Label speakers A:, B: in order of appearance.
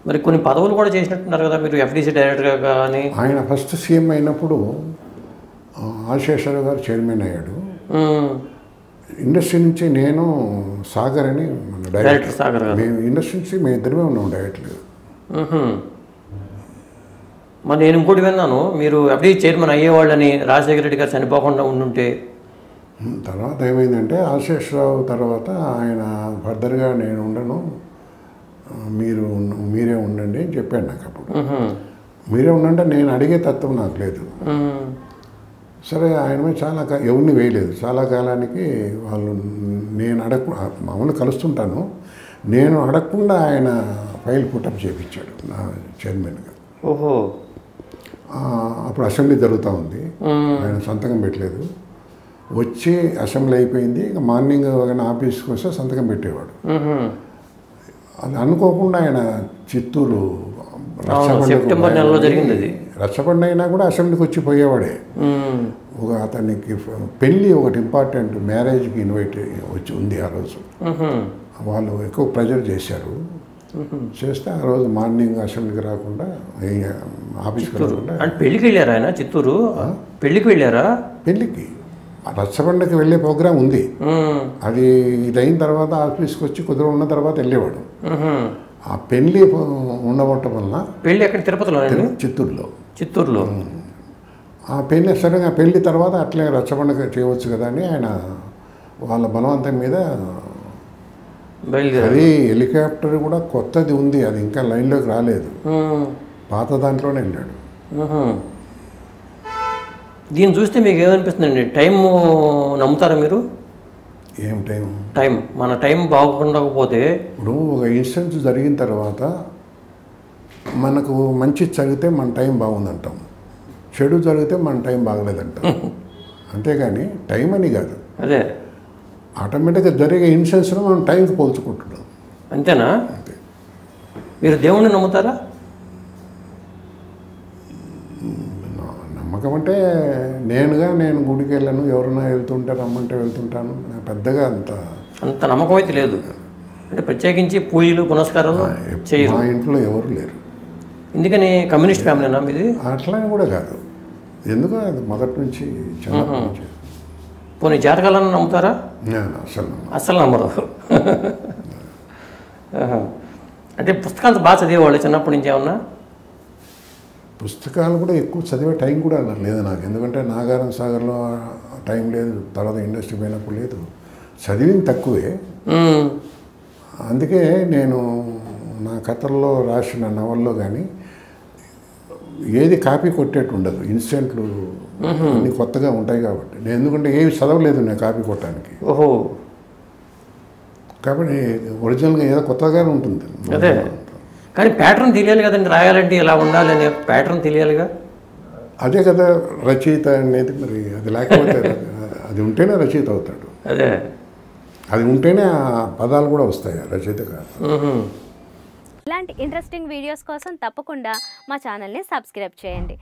A: మరి కొన్ని పదవులు కూడా చేసినట్టున్నారు కదా మీరు, ఎఫ్డీసీ డైరెక్టర్గా కానీ.
B: ఆయన ఫస్ట్ సీఎం అయినప్పుడు ఆశేశ్వరరావు గారు చైర్మన్ అయ్యాడు. ఇండస్ట్రీ నుంచి నేను సాగర్ అని మన
A: డైరెక్టర్ సాగర్ గారు,
B: మేము ఇండస్ట్రీ నుంచి మేము ఇద్దరమే ఉన్నాం డైరెక్టర్గా.
A: మరి నేను ఇంకోటి విన్నాను, మీరు ఎఫ్డీసీ చైర్మన్ అయ్యేవాళ్ళని రాజశేఖర రెడ్డి గారు చనిపోకుండా ఉండుంటే.
B: తర్వాత ఏమైందంటే ఆశేశ్వరరావు తర్వాత ఆయన ఫర్దర్గా నేను ఉండను, మీరే ఉండండి అని చెప్పాను నాకు. అప్పుడు మీరే ఉండంటే నేను అడిగే తత్వం నాకు లేదు. సరే ఆయన మీద చాలా ఎవరిని వేయలేదు. చాలా కాలానికి వాళ్ళు నేను మామూలు కలుస్తుంటాను, నేను అడగకుండా ఆయన ఫైల్ పుటప్ చేయించాడు నా చైర్మన్గా.
A: ఓహో.
B: అప్పుడు అసెంబ్లీ జరుగుతూ ఉంది, ఆయన సంతకం పెట్టలేదు. వచ్చి అసెంబ్లీ అయిపోయింది, ఇక మార్నింగ్ ఆఫీస్కి వస్తే సంతకం పెట్టేవాడు. అది అనుకోకుండా ఆయన చిత్తూరు
A: సెప్టెంబర్ నెలలో జరిగింది అది.
B: రచ్చబండ అయినా కూడా అసెంబ్లీకి వచ్చి పోయేవాడే. ఒక అతనికి పెళ్ళి ఒకటి ఇంపార్టెంట్ మ్యారేజ్కి ఇన్వైట్ వచ్చి ఉంది ఆ రోజు. వాళ్ళు ఎక్కువ ప్రెజర్ చేశారు, చేస్తే ఆ రోజు మార్నింగ్ అసెంబ్లీకి రాకుండా ఆఫీస్కి రాకుండా.
A: అంటే పెళ్ళికి వెళ్ళారా ఆయన చిత్తూరు? పెళ్ళికి వెళ్ళారా?
B: పెళ్ళికి రచ్చబండకి వెళ్ళే ప్రోగ్రాం ఉంది, అది ఇదైన తర్వాత ఆఫీస్కి వచ్చి కుదురు ఉన్న తర్వాత వెళ్ళేవాడు. ఆ పెళ్ళి ఉండబట్టం వల్ల.
A: పెళ్ళి ఎక్కడ? తిరుపతిలో?
B: చిత్తూరులో.
A: చిత్తూరులో.
B: ఆ పెళ్ళి సరిగా పెళ్ళి తర్వాత అట్లే రచ్చబండకి చేయవచ్చు కదా అని ఆయన వాళ్ళ బలవంతం మీద. అది హెలికాప్టర్ కూడా కొత్తది ఉంది, అది ఇంకా లైన్లోకి రాలేదు, పాత దాంట్లోనే వెళ్ళాడు.
A: దీన్ని చూస్తే మీకు ఏమనిపిస్తుందండి? టైం నమ్ముతారా మీరు?
B: ఏం టైం?
A: టైం, మన టైం బాగుండకపోతే.
B: ఇప్పుడు ఒక ఇన్సిడెంట్ జరిగిన తర్వాత మనకు మంచి జరిగితే మన టైం బాగుందంటాం, చెడు జరిగితే మన టైం బాగలేదంటాం. అంతేగాని టైం అని కాదు,
A: అదే
B: ఆటోమేటిక్గా జరిగే ఇన్సిడెంట్స్లో మనం టైంకి పోల్చుకుంటున్నాం.
A: అంతేనా?
B: అంతే.
A: మీరు దేవుణ్ణి నమ్ముతారా?
B: నమ్మకం అంటే నేను గుడికి వెళ్ళాను, ఎవరైనా వెళ్తుంటే రమ్మంటే వెళ్తుంటాను, పెద్దగా అంత
A: నమ్మకం అయితే లేదు. అంటే ప్రత్యేకించి పూజలు పునస్కారాలు చేయరు.
B: మా ఇంట్లో ఎవరు లేరు.
A: ఎందుకని? కమ్యూనిస్ట్ ఫ్యామిలీనా మీది?
B: అట్లా కూడా కాదు, ఎందుకో అది మొదటి నుంచి చిన్నప్పటి నుంచి.
A: పోనీ జాతకాలను నమ్ముతారా? అసలు నమ్మరు. అంటే పుస్తకాలు బాగా చదివేవాళ్ళు చిన్నప్పటి నుంచి ఏమన్నా?
B: పుస్తకాలు కూడా ఎక్కువ చదివే టైం కూడా లేదు నాకు, ఎందుకంటే నాగారం సాగర్లో టైం లేదు, తర్వాత ఇండస్ట్రీ పోయినప్పుడు లేదు, చదివింది తక్కువే. అందుకే నేను నా కథల్లో రాసిన నవల్లో కానీ ఏది కాపీ కొట్టేట్టు ఉండదు, ఇన్సిడెంట్లు అన్నీ కొత్తగా ఉంటాయి కాబట్టి. నేను ఎందుకంటే ఏవి చదవలేదు నేను కాపీ కొట్టడానికి.
A: ఓహో.
B: కాబట్టి ఒరిజినల్గా ఏదో కొత్తగానే ఉంటుంది.
A: అదే, కానీ ప్యాటర్న్ తెలియాలి కదండి, రాయాలంటే ఇలా ఉండాలి అనే ప్యాటర్న్ తెలియాలిగా.
B: అదే కదా రచయిత అనేది. మరి అది లేకపోతే అది ఉంటేనే రచయిత అవుతాడు.
A: అదే,
B: అది ఉంటేనే ఆ పదాలు కూడా వస్తాయి, రచయిత కాదు.
C: ఇలాంటి ఇంట్రెస్టింగ్ వీడియోస్ కోసం తప్పకుండా మా ఛానల్ని సబ్స్క్రైబ్ చేయండి.